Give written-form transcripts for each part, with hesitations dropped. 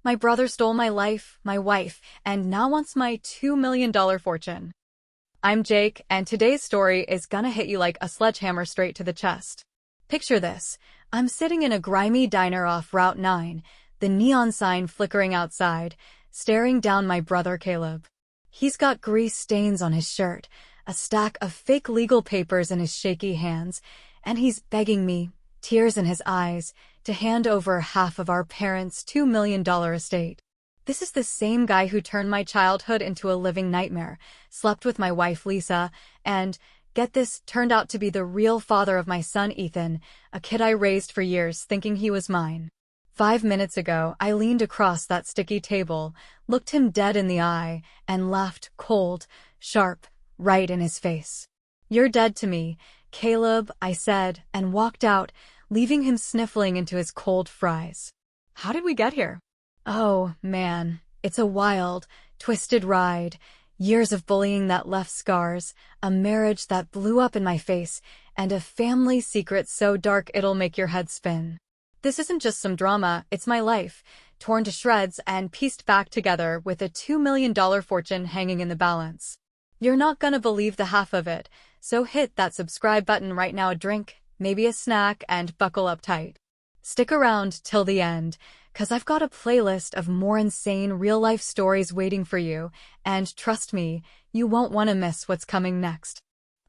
My brother stole my life, my wife, and now wants my $2 million fortune. I'm Jake, and today's story is gonna hit you like a sledgehammer straight to the chest. Picture this. I'm sitting in a grimy diner off Route 9, the neon sign flickering outside, staring down my brother Caleb. He's got grease stains on his shirt, a stack of fake legal papers in his shaky hands, and he's begging me, tears in his eyes, to hand over half of our parents' $2 million estate. This is the same guy who turned my childhood into a living nightmare, slept with my wife Lisa, and, get this, turned out to be the real father of my son Ethan, a kid I raised for years thinking he was mine. 5 minutes ago, I leaned across that sticky table, looked him dead in the eye, and laughed cold, sharp, right in his face. "You're dead to me, Caleb," I said, and walked out, leaving him sniffling into his cold fries. How did we get here? Oh, man, it's a wild, twisted ride. Years of bullying that left scars, a marriage that blew up in my face, and a family secret so dark it'll make your head spin. This isn't just some drama, it's my life, torn to shreds and pieced back together with a $2 million fortune hanging in the balance. You're not gonna believe the half of it, so hit that subscribe button right now, a drink, maybe a snack, and buckle up tight. Stick around till the end, 'cause I've got a playlist of more insane real-life stories waiting for you, and trust me, you won't want to miss what's coming next.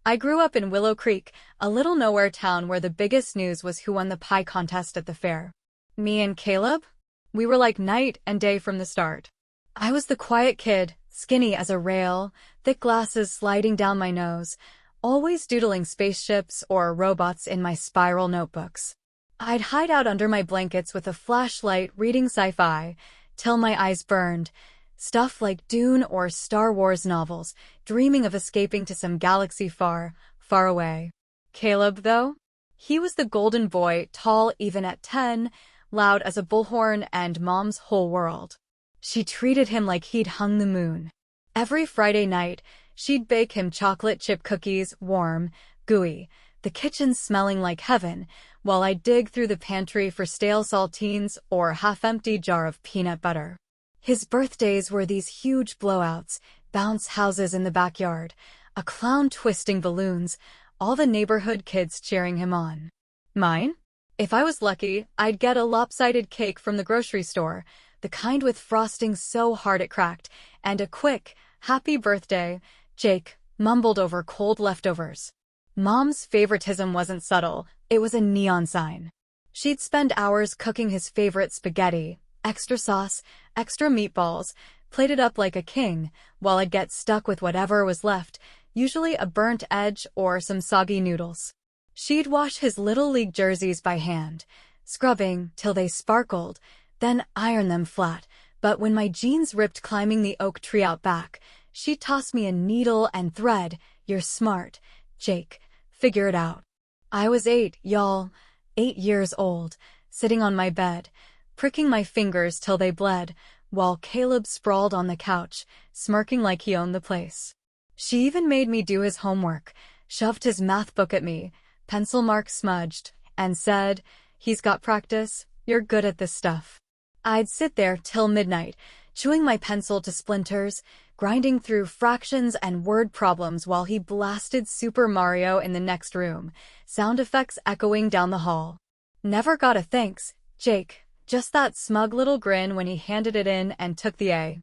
I grew up in Willow Creek, a little nowhere town where the biggest news was who won the pie contest at the fair. Me and Caleb? We were like night and day from the start. I was the quiet kid, skinny as a rail, thick glasses sliding down my nose, always doodling spaceships or robots in my spiral notebooks. I'd hide out under my blankets with a flashlight reading sci-fi, till my eyes burned, stuff like Dune or Star Wars novels, dreaming of escaping to some galaxy far, far away. Caleb, though? He was the golden boy, tall even at 10, loud as a bullhorn, and Mom's whole world. She treated him like he'd hung the moon. Every Friday night, she'd bake him chocolate chip cookies, warm, gooey, the kitchen smelling like heaven, while I'd dig through the pantry for stale saltines or a half-empty jar of peanut butter. His birthdays were these huge blowouts, bounce houses in the backyard, a clown twisting balloons, all the neighborhood kids cheering him on. Mine? If I was lucky, I'd get a lopsided cake from the grocery store, the kind with frosting so hard it cracked, and a quick, "Happy birthday, Jake," mumbled over cold leftovers. Mom's favoritism wasn't subtle, it was a neon sign. She'd spend hours cooking his favorite spaghetti, extra sauce, extra meatballs, plated up like a king, while I'd get stuck with whatever was left, usually a burnt edge or some soggy noodles. She'd wash his Little League jerseys by hand, scrubbing till they sparkled, then iron them flat, but when my jeans ripped climbing the oak tree out back, she'd toss me a needle and thread. "You're smart, Jake. Figure it out." I was 8, y'all, 8 years old, sitting on my bed, pricking my fingers till they bled, while Caleb sprawled on the couch, smirking like he owned the place. She even made me do his homework, shoved his math book at me, pencil mark smudged, and said, "He's got practice, you're good at this stuff." I'd sit there till midnight, chewing my pencil to splinters, grinding through fractions and word problems while he blasted Super Mario in the next room, sound effects echoing down the hall. Never got a thanks, Jake, just that smug little grin when he handed it in and took the A.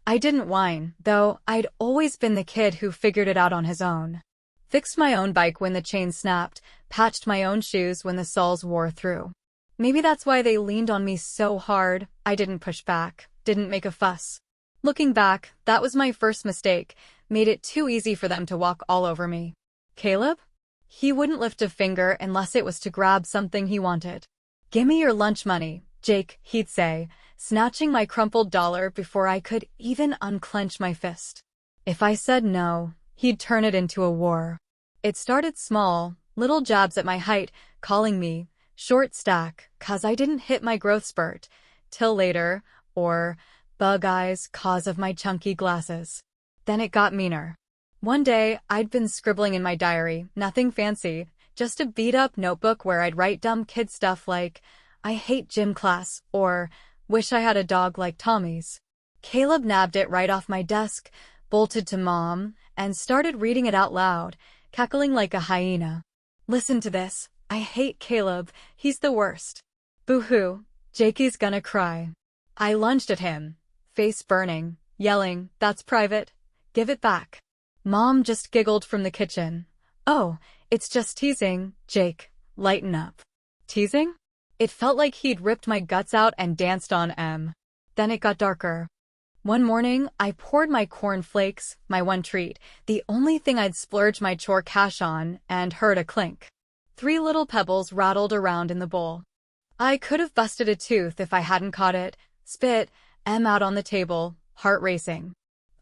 I didn't whine, though. I'd always been the kid who figured it out on his own. Fixed my own bike when the chain snapped, patched my own shoes when the soles wore through. Maybe that's why they leaned on me so hard. I didn't push back, didn't make a fuss. Looking back, that was my first mistake, made it too easy for them to walk all over me. Caleb? He wouldn't lift a finger unless it was to grab something he wanted. "Gimme your lunch money, Jake," he'd say, snatching my crumpled dollar before I could even unclench my fist. If I said no, he'd turn it into a war. It started small, little jabs at my height, calling me short stack, 'cause I didn't hit my growth spurt, till later, or bug eyes, 'cause of my chunky glasses. Then it got meaner. One day, I'd been scribbling in my diary, nothing fancy, just a beat-up notebook where I'd write dumb kid stuff like, "I hate gym class," or Wish I had a dog like Tommy's. Caleb nabbed it right off my desk, bolted to Mom, and started reading it out loud, cackling like a hyena. Listen to this. I hate Caleb. He's the worst. Boo-hoo. Jakey's gonna cry. I lunged at him, face burning, yelling, "That's private. Give it back." Mom just giggled from the kitchen. "Oh, it's just teasing, Jake. Lighten up." Teasing? It felt like he'd ripped my guts out and danced on M. Then it got darker. One morning, I poured my cornflakes, my one treat, the only thing I'd splurge my chore cash on, and heard a clink. 3 little pebbles rattled around in the bowl. I could have busted a tooth if I hadn't caught it. Spit, M out on the table, heart racing.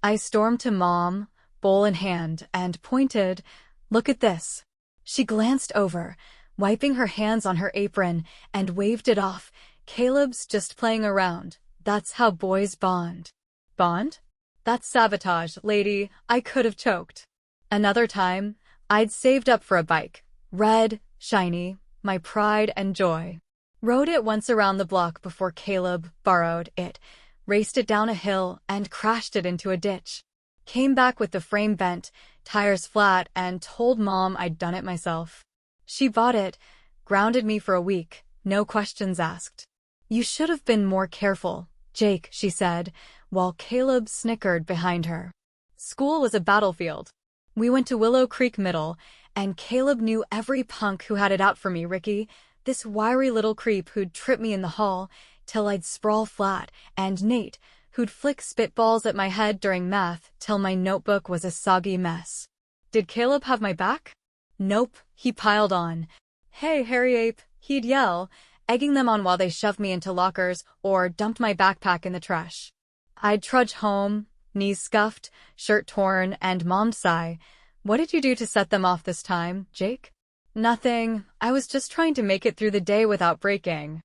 I stormed to Mom, bowl in hand, and pointed, "Look at this." She glanced over, wiping her hands on her apron, and waved it off. "Caleb's just playing around. That's how boys bond." Bond? That's sabotage, lady. I could have choked. Another time, I'd saved up for a bike. Red, shiny, my pride and joy. Rode it once around the block before Caleb borrowed it, raced it down a hill, and crashed it into a ditch. Came back with the frame bent, tires flat, and told Mom I'd done it myself. She bought it, grounded me for a week, no questions asked. "You should have been more careful, Jake," she said, while Caleb snickered behind her. School was a battlefield. We went to Willow Creek Middle, and Caleb knew every punk who had it out for me. Ricky, this wiry little creep who'd trip me in the hall till I'd sprawl flat, and Nate, who'd flick spitballs at my head during math till my notebook was a soggy mess. Did Caleb have my back? Nope, he piled on. "Hey, hairy ape," he'd yell, egging them on while they shoved me into lockers or dumped my backpack in the trash. I'd trudge home, knees scuffed, shirt torn, and Mom'd sigh, "What did you do to set them off this time, Jake?" "Nothing. I was just trying to make it through the day without breaking."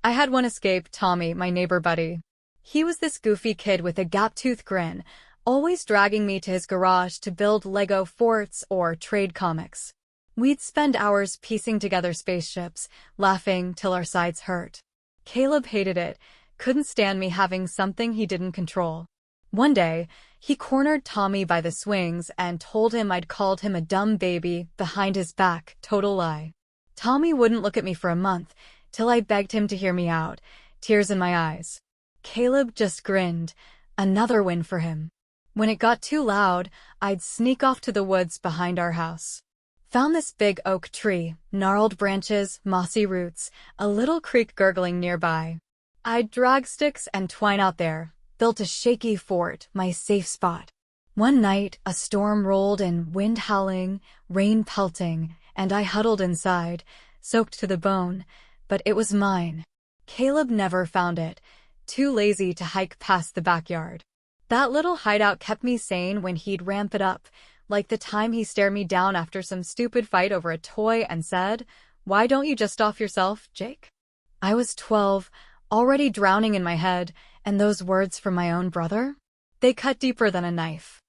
I had one escape, Tommy, my neighbor buddy. He was this goofy kid with a gap-toothed grin, always dragging me to his garage to build Lego forts or trade comics. We'd spend hours piecing together spaceships, laughing till our sides hurt. Caleb hated it, couldn't stand me having something he didn't control. One day, he cornered Tommy by the swings and told him I'd called him a dumb baby behind his back. Total lie. Tommy wouldn't look at me for a month, till I begged him to hear me out, tears in my eyes. Caleb just grinned. Another win for him. When it got too loud, I'd sneak off to the woods behind our house. Found this big oak tree, gnarled branches, mossy roots, a little creek gurgling nearby. I'd drag sticks and twine out there, built a shaky fort, my safe spot. One night, a storm rolled in, wind howling, rain pelting, and I huddled inside, soaked to the bone, but it was mine. Caleb never found it, too lazy to hike past the backyard. That little hideout kept me sane when he'd ramp it up, like the time he stared me down after some stupid fight over a toy and said, "Why don't you just off yourself, Jake?" I was 12, already drowning in my head, and those words from my own brother? They cut deeper than a knife.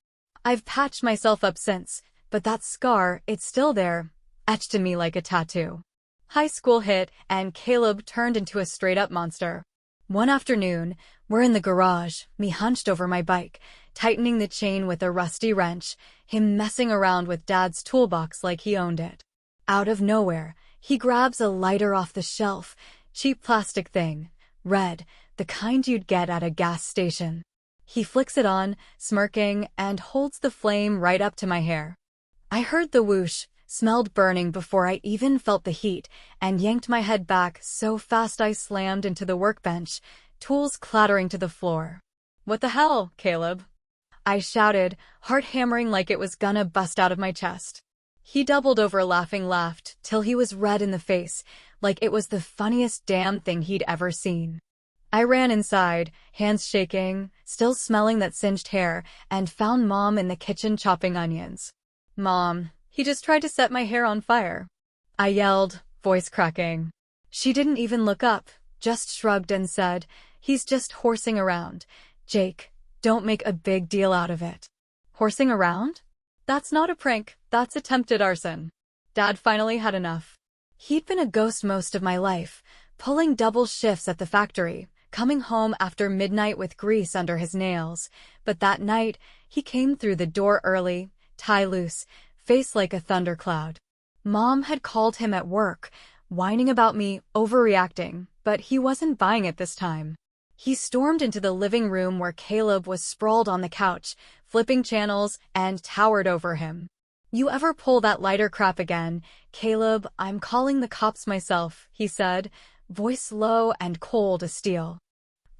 I've patched myself up since, but that scar, it's still there, etched in me like a tattoo. High school hit, and Caleb turned into a straight-up monster. One afternoon, we're in the garage, me hunched over my bike, tightening the chain with a rusty wrench, him messing around with Dad's toolbox like he owned it. Out of nowhere, he grabs a lighter off the shelf, cheap plastic thing, red, the kind you'd get at a gas station. He flicks it on, smirking, and holds the flame right up to my hair. I heard the whoosh, smelled burning before I even felt the heat, and yanked my head back so fast I slammed into the workbench, tools clattering to the floor. "What the hell, Caleb?" I shouted, heart hammering like it was gonna bust out of my chest. He doubled over laughing, laughed, till he was red in the face, like it was the funniest damn thing he'd ever seen. I ran inside, hands shaking, still smelling that singed hair, and found Mom in the kitchen chopping onions. "Mom, he just tried to set my hair on fire," I yelled, voice cracking. She didn't even look up, just shrugged and said, "He's just horsing around. Jake, don't make a big deal out of it." Horsing around? That's not a prank, that's attempted arson. Dad finally had enough. He'd been a ghost most of my life, pulling double shifts at the factory, coming home after midnight with grease under his nails. But that night, he came through the door early, tie loose, face like a thundercloud. Mom had called him at work, whining about me overreacting, but he wasn't buying it this time. He stormed into the living room where Caleb was sprawled on the couch, flipping channels, and towered over him. "You ever pull that lighter crap again, Caleb, I'm calling the cops myself," he said, voice low and cold as steel.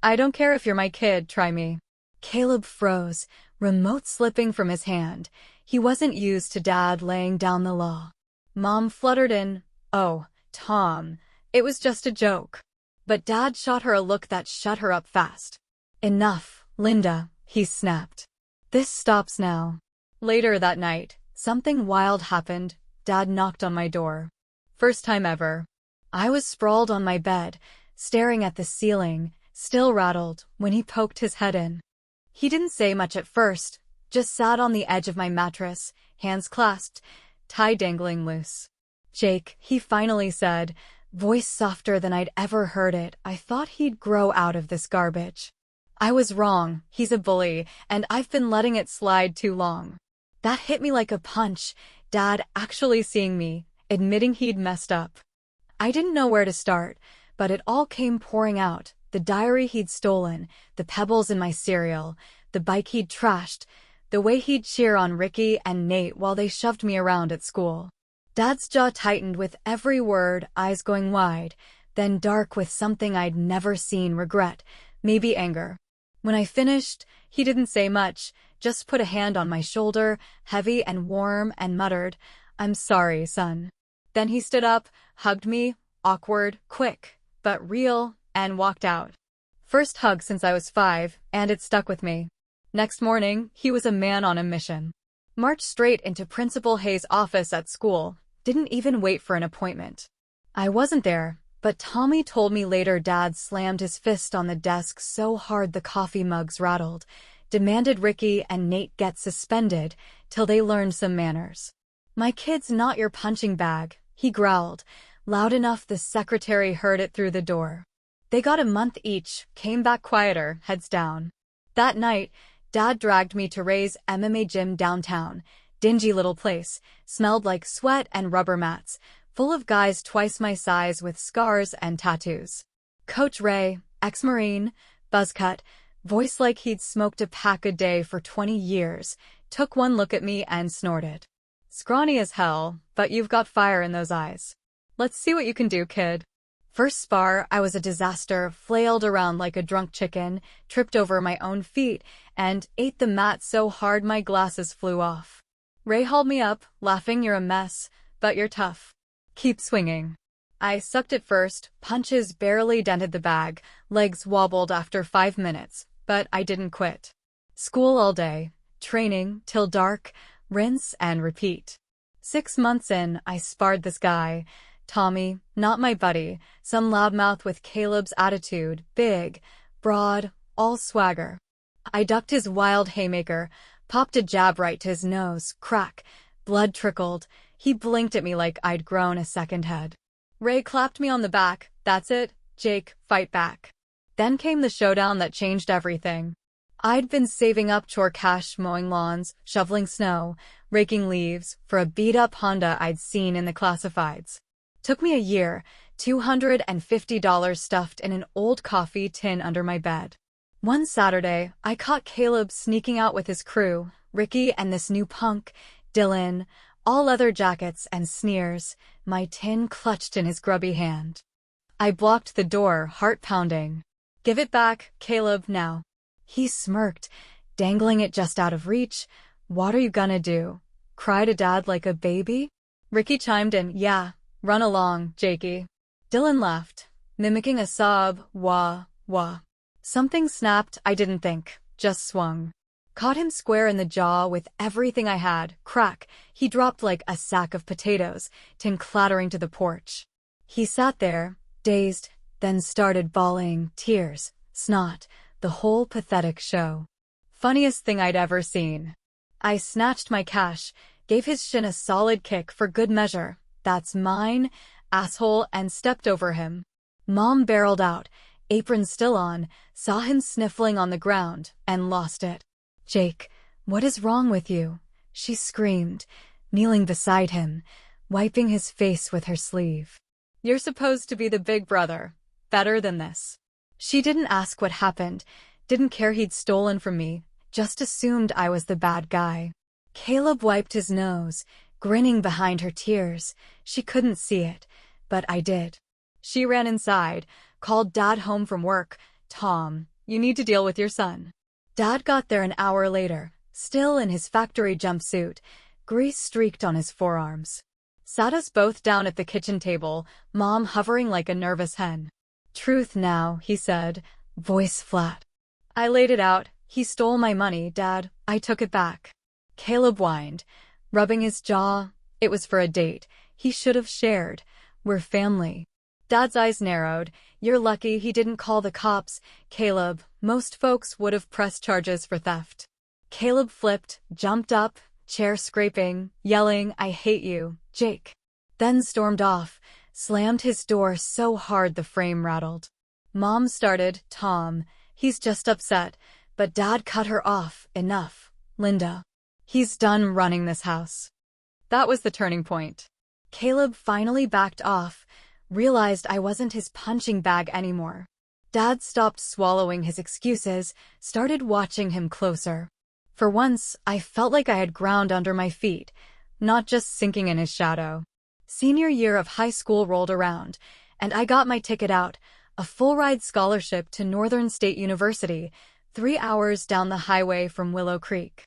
"I don't care if you're my kid, try me." Caleb froze, remote slipping from his hand. He wasn't used to Dad laying down the law. Mom fluttered in, "Oh, Tom, it was just a joke." But Dad shot her a look that shut her up fast. "Enough, Linda," he snapped. "This stops now." Later that night, something wild happened. Dad knocked on my door. First time ever. I was sprawled on my bed, staring at the ceiling, still rattled, when he poked his head in. He didn't say much at first, just sat on the edge of my mattress, hands clasped, tie dangling loose. "Jake," he finally said, voice softer than I'd ever heard it. I thought he'd grow out of this garbage. I was wrong, he's a bully, and I've been letting it slide too long. That hit me like a punch, Dad actually seeing me, admitting he'd messed up. I didn't know where to start, but it all came pouring out. The diary he'd stolen, the pebbles in my cereal, the bike he'd trashed, the way he'd cheer on Ricky and Nate while they shoved me around at school. Dad's jaw tightened with every word, eyes going wide, then dark with something I'd never seen: regret, maybe anger. When I finished, he didn't say much, just put a hand on my shoulder, heavy and warm, and muttered, "I'm sorry, son." Then he stood up, hugged me, awkward, quick, but real, and walked out. First hug since I was 5, and it stuck with me. Next morning, he was a man on a mission. Marched straight into Principal Hayes' office at school, didn't even wait for an appointment. I wasn't there, but Tommy told me later Dad slammed his fist on the desk so hard the coffee mugs rattled, demanded Ricky and Nate get suspended till they learned some manners. "My kid's not your punching bag," he growled, loud enough the secretary heard it through the door. They got a month each, came back quieter, heads down. That night, Dad dragged me to Ray's MMA gym downtown. Dingy little place, smelled like sweat and rubber mats, full of guys twice my size with scars and tattoos. Coach Ray, ex-Marine, buzzcut, voice like he'd smoked a pack a day for 20 years, took one look at me and snorted. "Scrawny as hell, but you've got fire in those eyes. Let's see what you can do, kid." First spar, I was a disaster, flailed around like a drunk chicken, tripped over my own feet, and ate the mat so hard my glasses flew off. Ray hauled me up, laughing, "You're a mess, but you're tough. Keep swinging." I sucked at first, punches barely dented the bag, legs wobbled after 5 minutes, but I didn't quit. School all day, training till dark, rinse and repeat. 6 months in, I sparred this guy, Tommy, not my buddy, some loudmouth with Caleb's attitude, big, broad, all swagger. I ducked his wild haymaker, popped a jab right to his nose, crack, blood trickled. He blinked at me like I'd grown a second head. Ray clapped me on the back, "That's it, Jake, fight back." Then came the showdown that changed everything. I'd been saving up chore cash, mowing lawns, shoveling snow, raking leaves, for a beat-up Honda I'd seen in the classifieds. Took me a year, $250 stuffed in an old coffee tin under my bed. One Saturday, I caught Caleb sneaking out with his crew, Ricky and this new punk, Dylan, all leather jackets and sneers, my tin clutched in his grubby hand. I blocked the door, heart pounding. "Give it back, Caleb, now." He smirked, dangling it just out of reach. "What are you gonna do? Cry to Dad like a baby?" Ricky chimed in, "Yeah, run along, Jakey." Dylan laughed, mimicking a sob, "Wah, wah." Something snapped, I didn't think, just swung. Caught him square in the jaw with everything I had, crack, he dropped like a sack of potatoes, tin clattering to the porch. He sat there, dazed, then started bawling, tears, snot, the whole pathetic show. Funniest thing I'd ever seen. I snatched my cash, gave his shin a solid kick for good measure. "That's mine, asshole," and stepped over him. Mom barreled out, apron still on, saw him sniffling on the ground, and lost it. "Jake, what is wrong with you?" she screamed, kneeling beside him, wiping his face with her sleeve. "You're supposed to be the big brother. Better than this." She didn't ask what happened, didn't care he'd stolen from me, just assumed I was the bad guy. Caleb wiped his nose, grinning behind her tears. She couldn't see it, but I did. She ran inside, called Dad home from work. "Tom, you need to deal with your son." Dad got there an hour later, still in his factory jumpsuit, grease streaked on his forearms. Sat us both down at the kitchen table, Mom hovering like a nervous hen. "Truth now," he said, voice flat. I laid it out. "He stole my money, Dad. I took it back." Caleb whined, rubbing his jaw. "It was for a date. He should have shared. We're family." Dad's eyes narrowed. "You're lucky he didn't call the cops, Caleb. Most folks would have pressed charges for theft." Caleb flipped, jumped up, chair scraping, yelling, "I hate you, Jake." Then stormed off, slammed his door so hard the frame rattled. Mom started, "Tom, he's just upset," but Dad cut her off. "Enough, Linda. He's done running this house." That was the turning point. Caleb finally backed off, realized I wasn't his punching bag anymore. Dad stopped swallowing his excuses, started watching him closer. For once, I felt like I had ground under my feet, not just sinking in his shadow. Senior year of high school rolled around, and I got my ticket out, a full-ride scholarship to Northern State University, 3 hours down the highway from Willow Creek.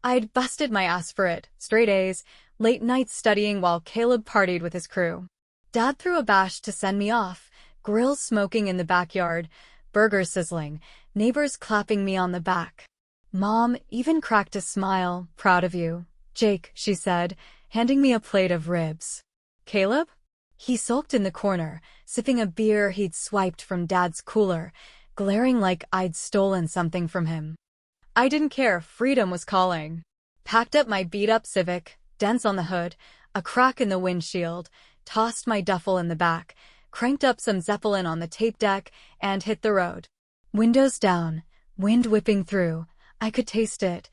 I'd busted my ass for it, straight A's, late nights studying while Caleb partied with his crew. Dad threw a bash to send me off, grills smoking in the backyard, burgers sizzling, neighbors clapping me on the back. Mom even cracked a smile. "Proud of you, Jake," she said, handing me a plate of ribs. "Caleb?" He sulked in the corner, sipping a beer he'd swiped from Dad's cooler, glaring like I'd stolen something from him. I didn't care. Freedom was calling. Packed up my beat-up Civic, dents on the hood, a crack in the windshield, tossed my duffel in the back, cranked up some Zeppelin on the tape deck, and hit the road. Windows down, wind whipping through. I could taste it.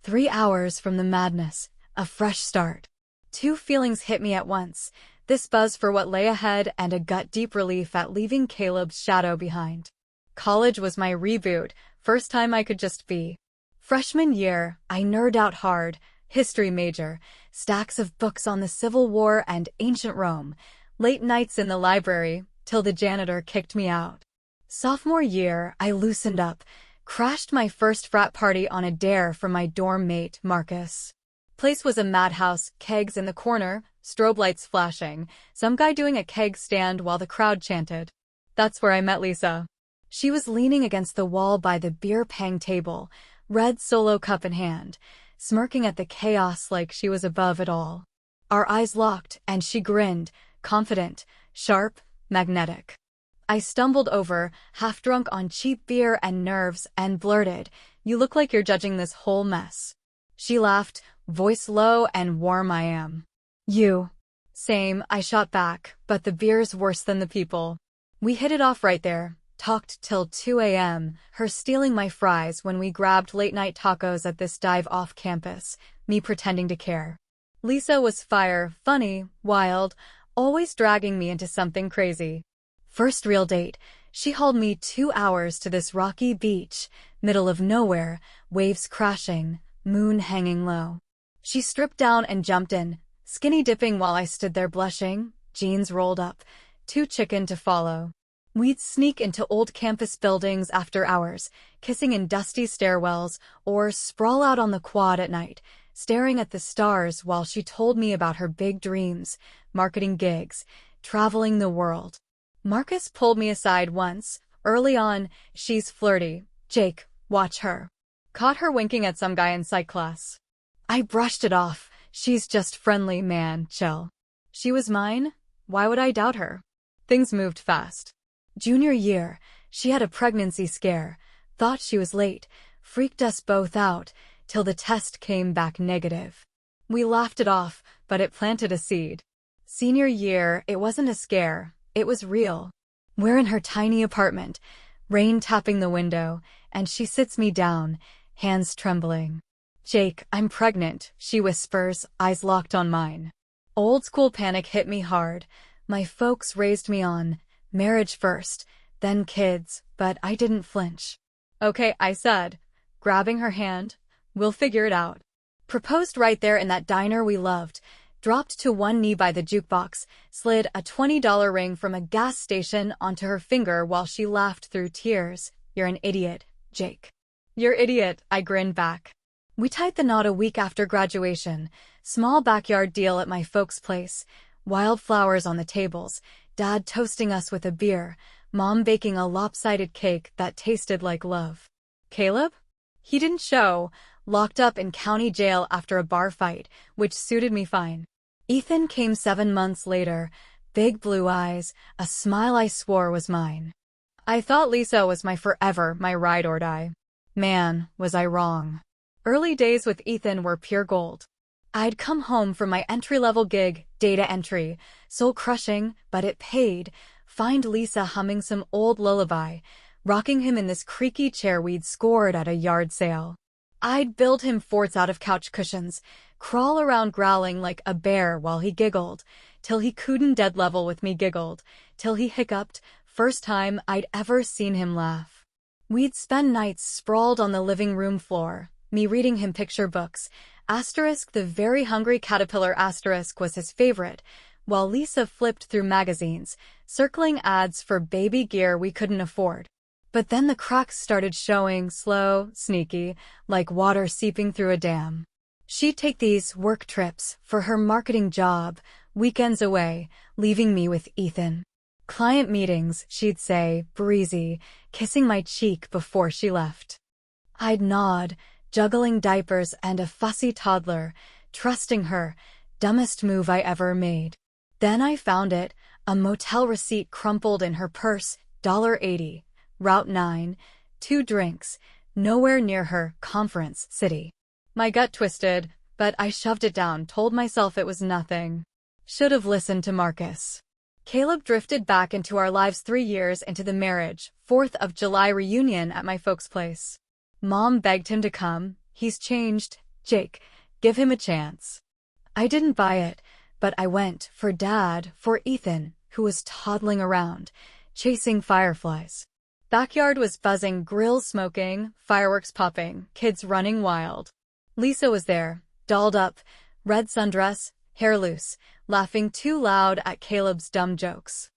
3 hours from the madness, a fresh start. 2 feelings hit me at once, this buzz for what lay ahead and a gut-deep relief at leaving Caleb's shadow behind. College was my reboot, first time I could just be. Freshman year, I nerd out hard, history major, stacks of books on the Civil War and ancient Rome, late nights in the library, till the janitor kicked me out. Sophomore year, I loosened up, crashed my first frat party on a dare from my dorm mate, Marcus. Place was a madhouse, kegs in the corner, strobe lights flashing, some guy doing a keg stand while the crowd chanted. That's where I met Lisa. She was leaning against the wall by the beer pong table, red solo cup in hand, smirking at the chaos like she was above it all. Our eyes locked, and she grinned, confident, sharp, magnetic. I stumbled over, half drunk on cheap beer and nerves, and blurted, "You look like you're judging this whole mess." She laughed, voice low and warm. "I am." "You." "Same," I shot back, "but the beer's worse than the people." We hit it off right there, talked till 2 a.m., her stealing my fries when we grabbed late-night tacos at this dive off campus, me pretending to care. Lisa was fire, funny, wild, always dragging me into something crazy. First real date, she hauled me 2 hours to this rocky beach, middle of nowhere, waves crashing, moon hanging low. She stripped down and jumped in, skinny dipping while I stood there blushing, jeans rolled up, too chicken to follow. We'd sneak into old campus buildings after hours, kissing in dusty stairwells, or sprawl out on the quad at night, staring at the stars while she told me about her big dreams, marketing gigs, traveling the world. Marcus pulled me aside once, early on. "She's flirty, Jake, watch her." Caught her winking at some guy in psych class. I brushed it off. "She's just friendly, man, chill." She was mine? Why would I doubt her? Things moved fast. Junior year, she had a pregnancy scare, thought she was late, freaked us both out, till the test came back negative. We laughed it off, but it planted a seed. Senior year, it wasn't a scare, it was real. We're in her tiny apartment, rain tapping the window, and she sits me down, hands trembling. "Jake, I'm pregnant," she whispers, eyes locked on mine. Old school panic hit me hard. My folks raised me on marriage first, then kids, but I didn't flinch. "Okay," I said, grabbing her hand. "We'll figure it out." Proposed right there in that diner we loved, dropped to one knee by the jukebox, slid a $20 ring from a gas station onto her finger while she laughed through tears. "You're an idiot, Jake." "You're idiot," I grinned back. We tied the knot a week after graduation. Small backyard deal at my folks' place. Wildflowers on the tables, Dad toasting us with a beer, Mom baking a lopsided cake that tasted like love. Caleb? He didn't show, locked up in county jail after a bar fight, which suited me fine. Ethan came 7 months later, big blue eyes, a smile I swore was mine. I thought Lisa was my forever, my ride or die. Man, was I wrong. Early days with Ethan were pure gold. I'd come home from my entry-level gig, data entry, soul-crushing, but it paid, find Lisa humming some old lullaby, rocking him in this creaky chair we'd scored at a yard sale. I'd build him forts out of couch cushions, crawl around growling like a bear while he giggled, till he couldn't dead level with me giggled, till he hiccuped, first time I'd ever seen him laugh. We'd spend nights sprawled on the living room floor, me reading him picture books, asterisk the very hungry caterpillar asterisk was his favorite, while Lisa flipped through magazines, circling ads for baby gear we couldn't afford. But then the cracks started showing, slow, sneaky, like water seeping through a dam. She'd take these work trips for her marketing job, weekends away, leaving me with Ethan. Client meetings, she'd say, breezy, kissing my cheek before she left. I'd nod, juggling diapers and a fussy toddler, trusting her, dumbest move I ever made. Then I found it, a motel receipt crumpled in her purse, $80, Route 9, 2 drinks, nowhere near her, Conference City. My gut twisted, but I shoved it down, told myself it was nothing. Should have listened to Marcus. Caleb drifted back into our lives 3 years into the marriage, 4th of July reunion at my folks' place. Mom begged him to come. "He's changed, Jake. Give him a chance." I didn't buy it, but I went, for Dad, for Ethan, who was toddling around, chasing fireflies. Backyard was buzzing, grills smoking, fireworks popping, kids running wild. Lisa was there, dolled up, red sundress, hair loose, laughing too loud at Caleb's dumb jokes.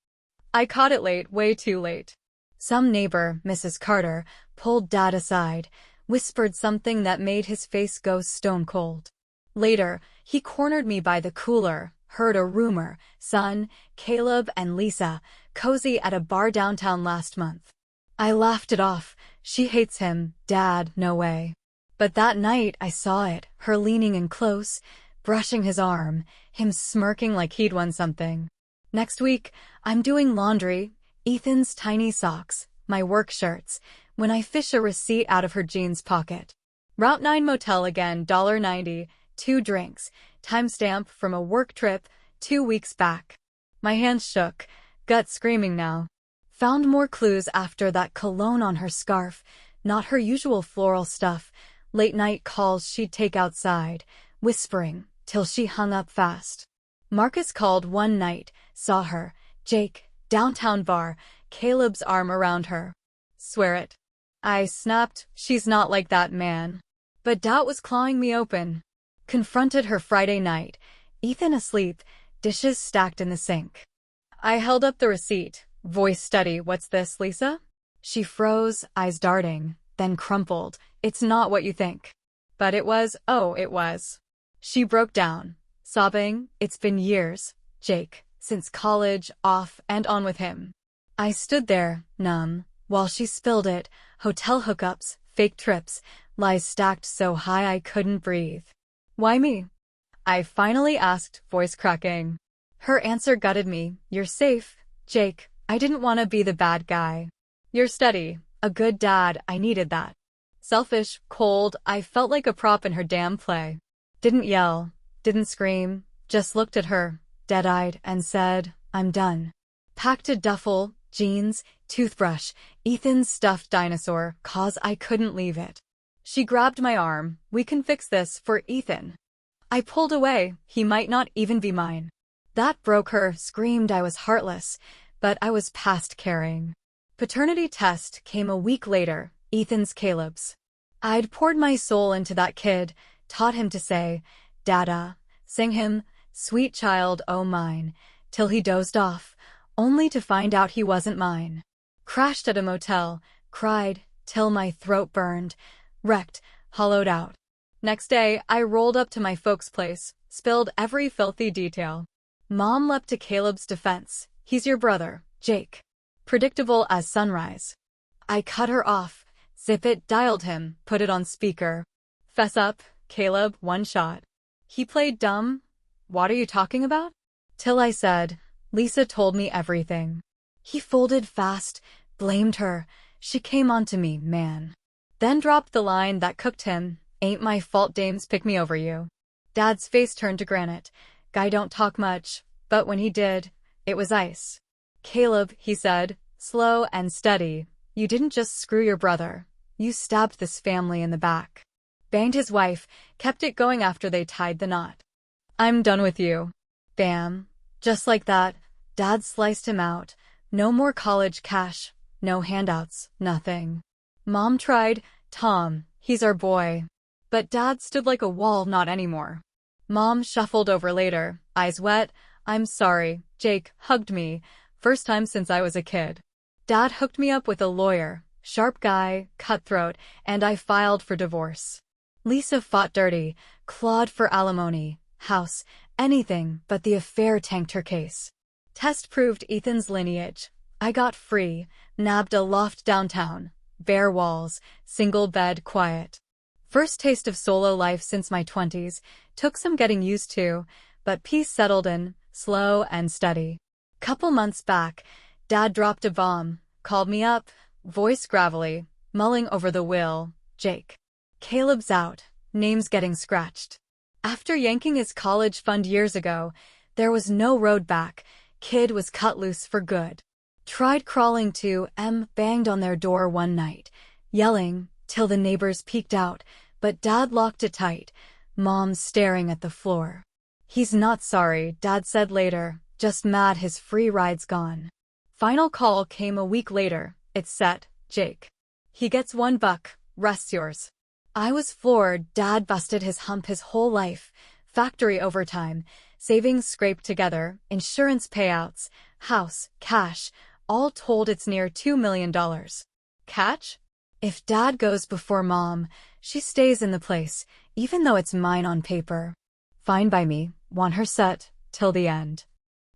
I caught it late, way too late. Some neighbor, Mrs. Carter, pulled Dad aside, whispered something that made his face go stone cold. Later, he cornered me by the cooler, heard a rumor, son, Caleb and Lisa, cozy at a bar downtown last month. I laughed it off. She hates him, Dad, no way. But that night I saw it, her leaning in close, brushing his arm, him smirking like he'd won something. Next week, I'm doing laundry, Ethan's tiny socks, my work shirts, when I fish a receipt out of her jeans pocket. Route 9 motel again, $90, 2 drinks, timestamp from a work trip, 2 weeks back. My hands shook, gut screaming now. Found more clues after that cologne on her scarf, not her usual floral stuff, late night calls she'd take outside, whispering, till she hung up fast. Marcus called one night, saw her, Jake, downtown bar, Caleb's arm around her. Swear it. I snapped, she's not like that, man. But doubt was clawing me open. Confronted her Friday night, Ethan asleep, dishes stacked in the sink. I held up the receipt, voice steady. "What's this, Lisa?" She froze, eyes darting, then crumpled. "It's not what you think." But it was, oh, it was. She broke down, sobbing. "It's been years, Jake, since college, off and on with him." I stood there, numb, while she spilled it, hotel hookups, fake trips, lies stacked so high I couldn't breathe. "Why me?" I finally asked, voice cracking. Her answer gutted me. "You're safe, Jake. I didn't want to be the bad guy. You're steady, a good dad, I needed that." Selfish, cold, I felt like a prop in her damn play. Didn't yell, didn't scream, just looked at her, dead-eyed, and said, "I'm done." Packed a duffel, jeans, toothbrush, Ethan's stuffed dinosaur, 'cause I couldn't leave it. She grabbed my arm. We can fix this for Ethan. I pulled away. He might not even be mine. That broke her, screamed I was heartless, but I was past caring. Paternity test came a week later, Ethan's Caleb's. I'd poured my soul into that kid, taught him to say, Dada, sing him, sweet child, oh mine, till he dozed off, only to find out he wasn't mine. Crashed at a motel, cried, till my throat burned, wrecked, hollowed out. Next day, I rolled up to my folks' place, spilled every filthy detail. Mom leapt to Caleb's defense. He's your brother, Jake. Predictable as sunrise. I cut her off. Zip it, dialed him, put it on speaker. Fess up, Caleb, one shot. He played dumb. What are you talking about? Till I said, Lisa told me everything. He folded fast, blamed her. She came on to me, man. Then dropped the line that cooked him. Ain't my fault dames pick me over you. Dad's face turned to granite. Guy don't talk much, but when he did, it was ice. Caleb, he said, slow and steady, you didn't just screw your brother. You stabbed this family in the back. Banged his wife, kept it going after they tied the knot. I'm done with you. Bam. Just like that, Dad sliced him out. No more college cash, no handouts, nothing. Mom tried, Tom, he's our boy. But Dad stood like a wall, not anymore. Mom shuffled over later, eyes wet. I'm sorry, Jake hugged me, first time since I was a kid. Dad hooked me up with a lawyer, sharp guy, cutthroat, and I filed for divorce. Lisa fought dirty, clawed for alimony, house, anything, but the affair tanked her case. Test proved Ethan's lineage. I got free, nabbed a loft downtown, bare walls, single bed, quiet. First taste of solo life since my 20s, took some getting used to, but peace settled in, slow and steady. Couple months back, Dad dropped a bomb, called me up, voice gravelly, mulling over the will, Jake. Caleb's out, name's getting scratched. After yanking his college fund years ago, there was no road back, kid was cut loose for good. Tried crawling to banged on their door one night, yelling, till the neighbors peeked out, but Dad locked it tight, Mom staring at the floor. He's not sorry, Dad said later, just mad his free ride's gone. Final call came a week later, it's set, Jake. He gets $1, rest's yours. I was floored. Dad busted his hump his whole life, factory overtime, savings scraped together, insurance payouts, house, cash, all told it's near $2 million. Catch? If Dad goes before Mom, she stays in the place, even though it's mine on paper. Fine by me, want her set, till the end.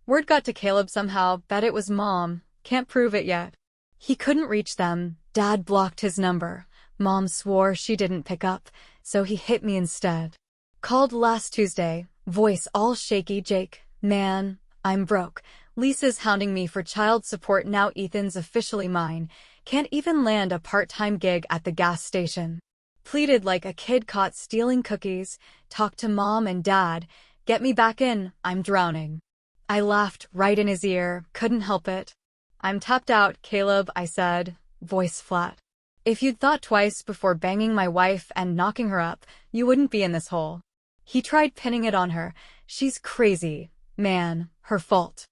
Word got to Caleb somehow, bet it was Mom, can't prove it yet. He couldn't reach them, Dad blocked his number. Mom swore she didn't pick up, so he hit me instead. Called last Tuesday, voice all shaky, Jake, man, I'm broke. Lisa's hounding me for child support now. Ethan's officially mine. Can't even land a part-time gig at the gas station. Pleaded like a kid caught stealing cookies. Talked to Mom and Dad. Get me back in, I'm drowning. I laughed right in his ear, couldn't help it. I'm tapped out, Caleb, I said, voice flat. If you'd thought twice before banging my wife and knocking her up, you wouldn't be in this hole. He tried pinning it on her. She's crazy. Man, her fault.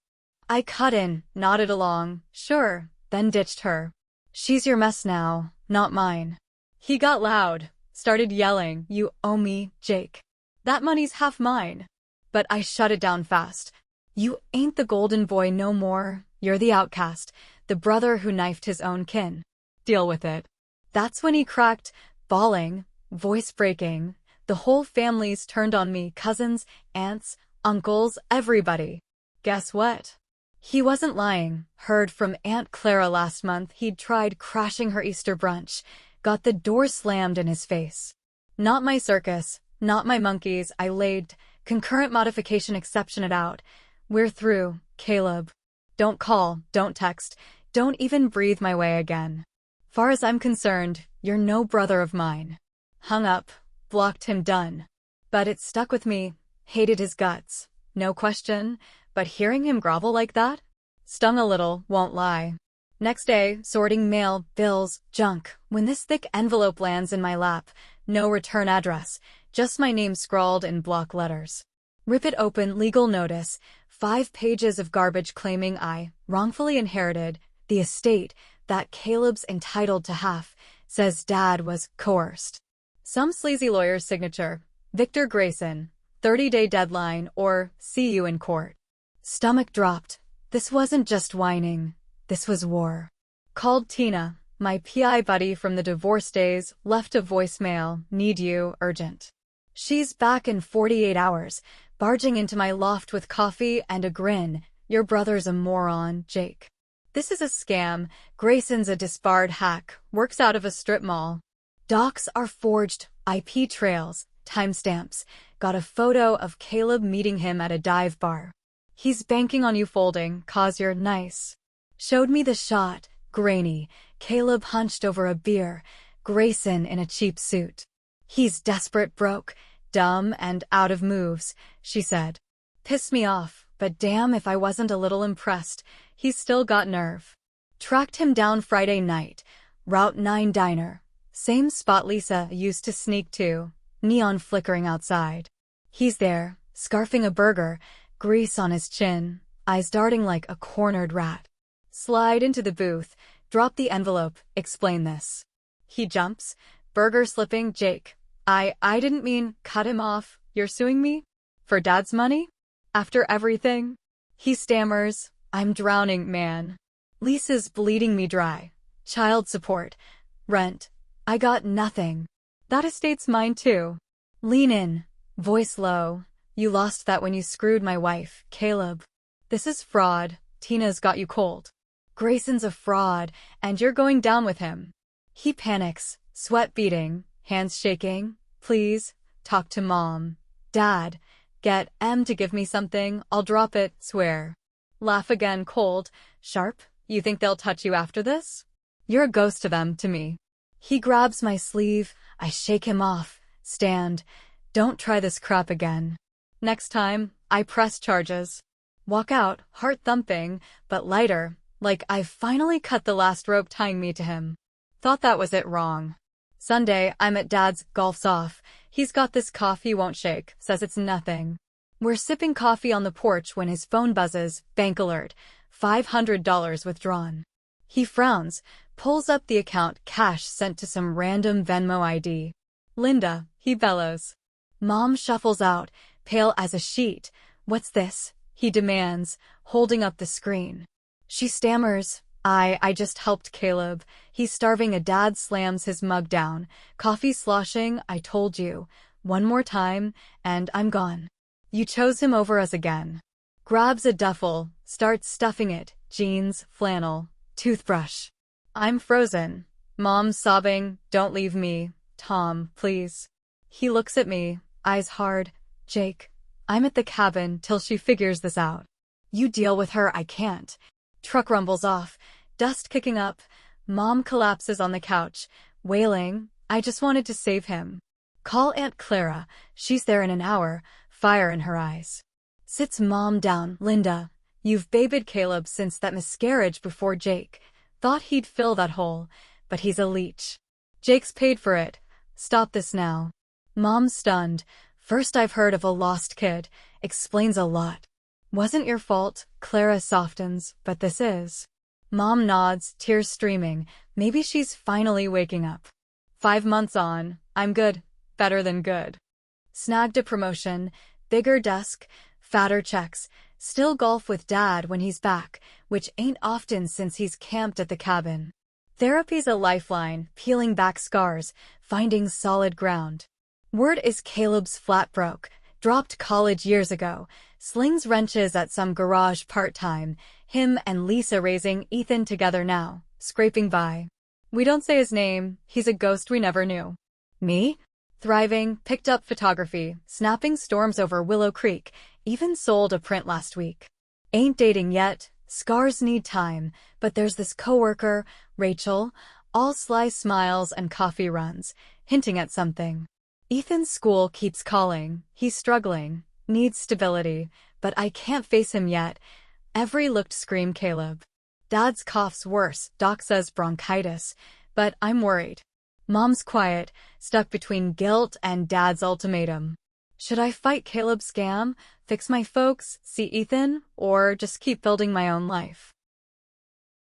I cut in, nodded along, sure, then ditched her. She's your mess now, not mine. He got loud, started yelling, you owe me, Jake. That money's half mine. But I shut it down fast. You ain't the golden boy no more, you're the outcast, the brother who knifed his own kin. Deal with it. That's when he cracked, bawling, voice breaking. The whole family's turned on me, cousins, aunts, uncles, everybody. Guess what? He wasn't lying. Heard from Aunt Clara last month he'd tried crashing her Easter brunch. Got the door slammed in his face. Not my circus, not my monkeys, I laid concurrent modification exception it out. We're through, Caleb. Don't call, don't text, don't even breathe my way again. Far as I'm concerned, you're no brother of mine. Hung up, blocked him, done. But it stuck with me, hated his guts, no question, but hearing him grovel like that? Stung a little, won't lie. Next day, sorting mail, bills, junk, when this thick envelope lands in my lap, no return address, just my name scrawled in block letters. Rip it open, legal notice, 5 pages of garbage claiming I wrongfully inherited the estate that Caleb's entitled to half, says Dad was coerced. Some sleazy lawyer's signature, Victor Grayson, 30-day deadline or see you in court. Stomach dropped. This wasn't just whining. This was war. Called Tina, my PI buddy from the divorce days, left a voicemail, need you, urgent. She's back in 48 hours, barging into my loft with coffee and a grin. Your brother's a moron, Jake. This is a scam. Grayson's a disbarred hack, works out of a strip mall. Docs are forged, IP trails, timestamps. Got a photo of Caleb meeting him at a dive bar. He's banking on you folding, 'cause you're nice. Showed me the shot, grainy, Caleb hunched over a beer, Grayson in a cheap suit. He's desperate, broke, dumb, and out of moves, she said. Pissed me off, but damn if I wasn't a little impressed. He's still got nerve. Tracked him down Friday night, Route 9 diner. Same spot Lisa used to sneak to, neon flickering outside. He's there, scarfing a burger, grease on his chin, eyes darting like a cornered rat. Slide into the booth, drop the envelope, explain this. He jumps, burger slipping, Jake. I didn't mean, cut him off, you're suing me? For Dad's money? After everything? He stammers, I'm drowning, man. Lisa's bleeding me dry. Child support. Rent. I got nothing. That estate's mine too. Lean in, voice low. You lost that when you screwed my wife, Caleb. This is fraud. Tina's got you cold. Grayson's a fraud, and you're going down with him. He panics, sweat beading, hands shaking. Please, talk to Mom. Dad, get M to give me something, I'll drop it, swear. Laugh again, cold, sharp. You think they'll touch you after this? You're a ghost to them, to me. He grabs my sleeve, I shake him off. Stand. Don't try this crap again. Next time, I press charges. Walk out, heart thumping, but lighter, like I've finally cut the last rope tying me to him. Thought that was it wrong. Sunday, I'm at Dad's, golf's off. He's got this cough he won't shake, says it's nothing. We're sipping coffee on the porch when his phone buzzes, bank alert, $500 withdrawn. He frowns, pulls up the account, cash sent to some random Venmo ID. Linda, he bellows. Mom shuffles out, pale as a sheet. What's this? He demands, holding up the screen. She stammers, I just helped Caleb. He's starving. A Dad slams his mug down, coffee sloshing. I told you. One more time, and I'm gone. You chose him over us again. Grabs a duffel, starts stuffing it, jeans, flannel, toothbrush. I'm frozen. Mom's sobbing, don't leave me, Tom, please. He looks at me, eyes hard. Jake, I'm at the cabin till she figures this out. You deal with her, I can't. Truck rumbles off, dust kicking up. Mom collapses on the couch, wailing, I just wanted to save him. Call Aunt Clara, she's there in an hour, fire in her eyes. Sits Mom down, Linda, you've babied Caleb since that miscarriage before Jake. Thought he'd fill that hole, but he's a leech. Jake's paid for it. Stop this now. Mom's stunned. First I've heard of a lost kid. Explains a lot. Wasn't your fault, Clara softens, but this is. Mom nods, tears streaming. Maybe she's finally waking up. 5 months on, I'm good. Better than good. Snagged a promotion, bigger desk, fatter checks, still golf with Dad when he's back, which ain't often since he's camped at the cabin. Therapy's a lifeline, peeling back scars, finding solid ground. Word is Caleb's flat broke, dropped college years ago, slings wrenches at some garage part-time, him and Lisa raising Ethan together now, scraping by. We don't say his name, he's a ghost we never knew. Me? Thriving, picked up photography, snapping storms over Willow Creek, even sold a print last week. Ain't dating yet, scars need time, but there's this coworker, Rachel, all sly smiles and coffee runs, hinting at something. Ethan's school keeps calling, he's struggling, needs stability, but I can't face him yet. Every looked scream Caleb. Dad's cough's worse, Doc says bronchitis, but I'm worried. Mom's quiet, stuck between guilt and Dad's ultimatum. Should I fight Caleb's scam, fix my folks, see Ethan, or just keep building my own life?